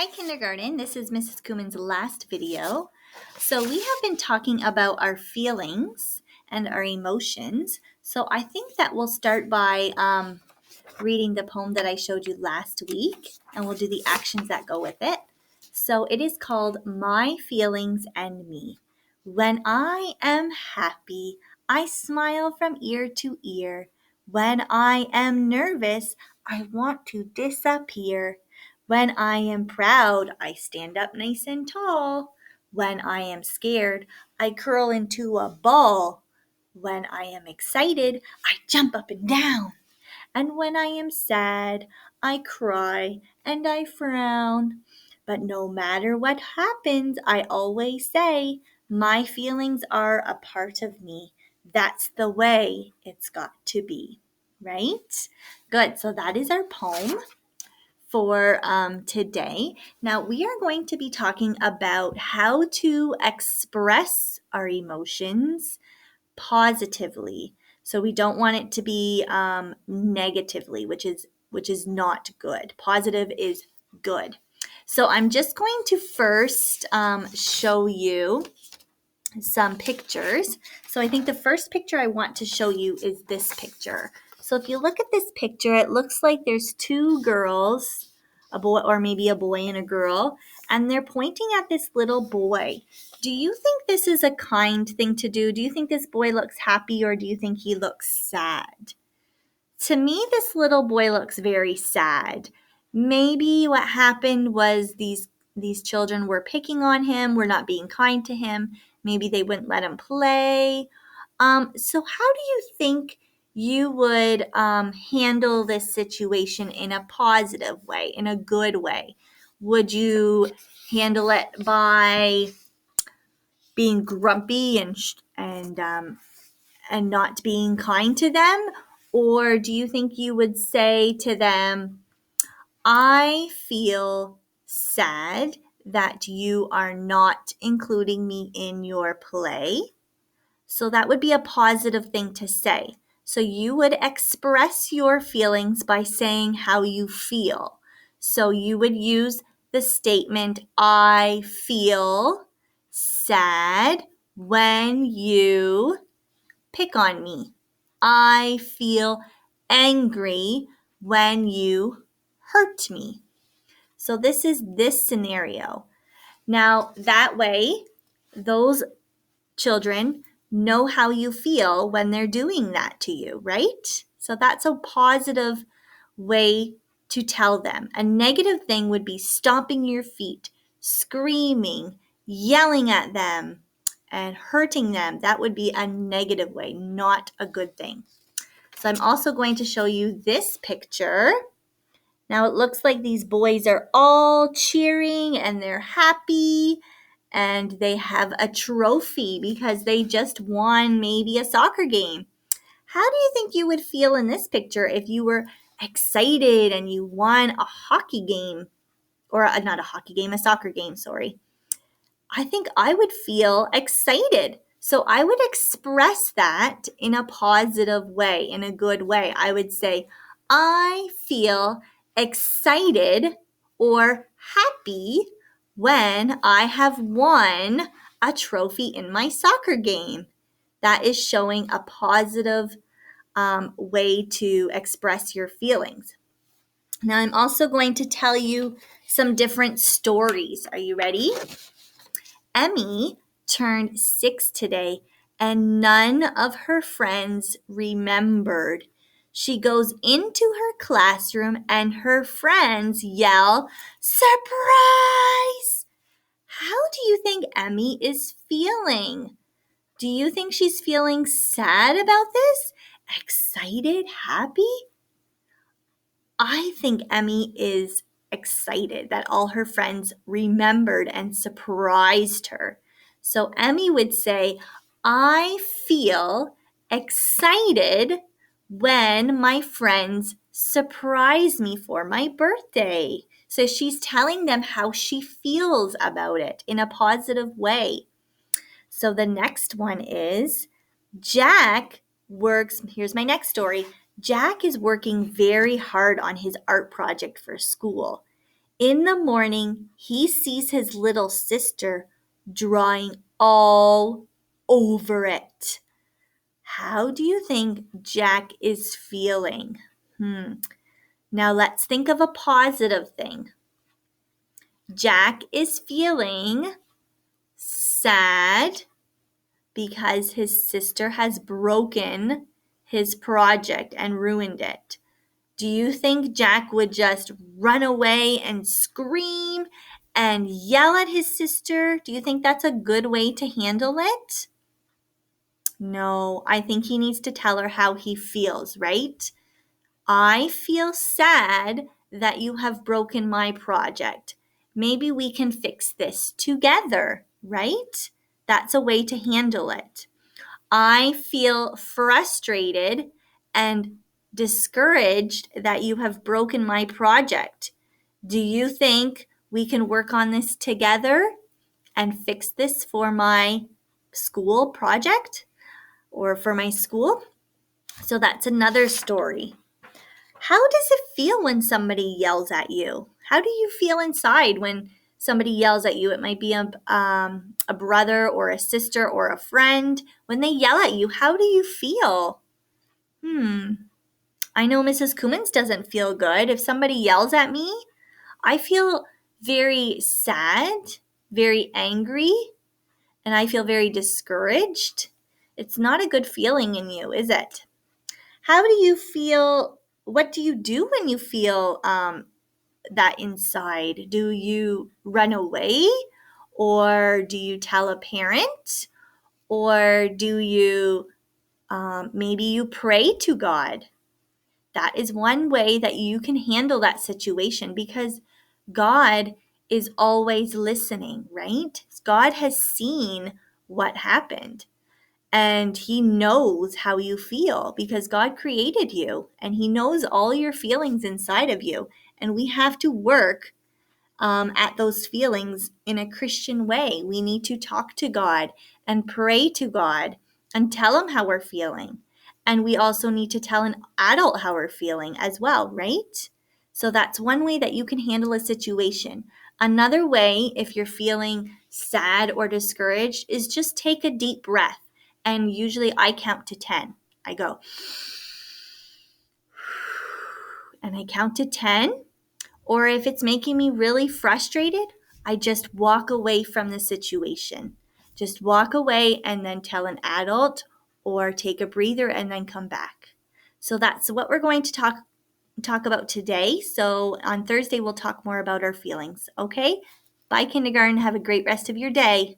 Hi, kindergarten. This is Mrs. Kuman's last video. So we have been talking about our feelings and our emotions. So I think that we'll start by reading the poem that I showed you last week, and we'll do the actions that go with it. So it is called My Feelings and Me. When I am happy, I smile from ear to ear. When I am nervous, I want to disappear. When I am proud, I stand up nice and tall. When I am scared, I curl into a ball. When I am excited, I jump up and down. And when I am sad, I cry and I frown. But no matter what happens, I always say, my feelings are a part of me. That's the way it's got to be, right? Good. So that is our poem for today. Now we are going to be talking about how to express our emotions positively. So we don't want it to be negatively, which is not good. Positive is good. So I'm just going to first show you some pictures. So I think the first picture I want to show you is this picture. So if you look at this picture, it looks like there's two girls, a boy or maybe a boy and a girl, and they're pointing at this little boy. Do you think this is a kind thing to do? Do you think this boy looks happy or do you think he looks sad? To me, this little boy looks very sad. Maybe what happened was these children were picking on him, were not being kind to him. Maybe they wouldn't let him play. So how do you think you would handle this situation in a positive way, in a good way? Would you handle it by being grumpy and not being kind to them? Or do you think you would say to them, I feel sad that you are not including me in your play? So that would be a positive thing to say. So you would express your feelings by saying how you feel. So you would use the statement, I feel sad when you pick on me. I feel angry when you hurt me. So this is this scenario. Now, that way, those children know how you feel when they're doing that to you, right? So that's a positive way to tell them. A negative thing would be stomping your feet, screaming, yelling at them, and hurting them. That would be a negative way, not a good thing. So I'm also going to show you this picture. Now it looks like these boys are all cheering and they're happy and they have a trophy because they just won maybe a soccer game. How do you think you would feel in this picture if you were excited and you won a hockey game? Or not a hockey game, a soccer game, sorry. I think I would feel excited. So I would express that in a positive way, in a good way. I would say, I feel excited or happy when I have won a trophy in my soccer game. That is showing a positive way to express your feelings. Now, I'm also going to tell you some different stories. Are you ready? Emmy turned 6 today, and none of her friends remembered. She goes into her classroom, and her friends yell, "Surprise!" How do you think Emmy is feeling? Do you think she's feeling sad about this? Excited? Happy? I think Emmy is excited that all her friends remembered and surprised her. So Emmy would say, I feel excited when my friends surprise me for my birthday. So she's telling them how she feels about it in a positive way. So the next one is Jack works, here's my next story. Jack is working very hard on his art project for school. In the morning, he sees his little sister drawing all over it. How do you think Jack is feeling? Now let's think of a positive thing. Jack is feeling sad because his sister has broken his project and ruined it. Do you think Jack would just run away and scream and yell at his sister? Do you think that's a good way to handle it? No, I think he needs to tell her how he feels, right? I feel sad that you have broken my project. Maybe we can fix this together, right? That's a way to handle it. I feel frustrated and discouraged that you have broken my project. Do you think we can work on this together and fix this for my school project or for my school? So that's another story. How does it feel when somebody yells at you? How do you feel inside when somebody yells at you? It might be a brother or a sister or a friend. When they yell at you, how do you feel? I know Mrs. Cummins doesn't feel good. If somebody yells at me, I feel very sad, very angry, and I feel very discouraged. It's not a good feeling in you, is it? How do you feel? What do you do when you feel that inside? Do you run away? Or do you tell a parent? Or do you, maybe you pray to God? That is one way that you can handle that situation because God is always listening, right? God has seen what happened. And he knows how you feel because God created you and he knows all your feelings inside of you. And we have to work at those feelings in a Christian way. We need to talk to God and pray to God and tell him how we're feeling. And we also need to tell an adult how we're feeling as well, right? So that's one way that you can handle a situation. Another way, if you're feeling sad or discouraged, is just take a deep breath. And usually I count to 10. I go, and I count to 10. Or if it's making me really frustrated, I just walk away from the situation. Just walk away and then tell an adult or take a breather and then come back. So that's what we're going to talk about today. So on Thursday, we'll talk more about our feelings. Okay? Bye, kindergarten. Have a great rest of your day.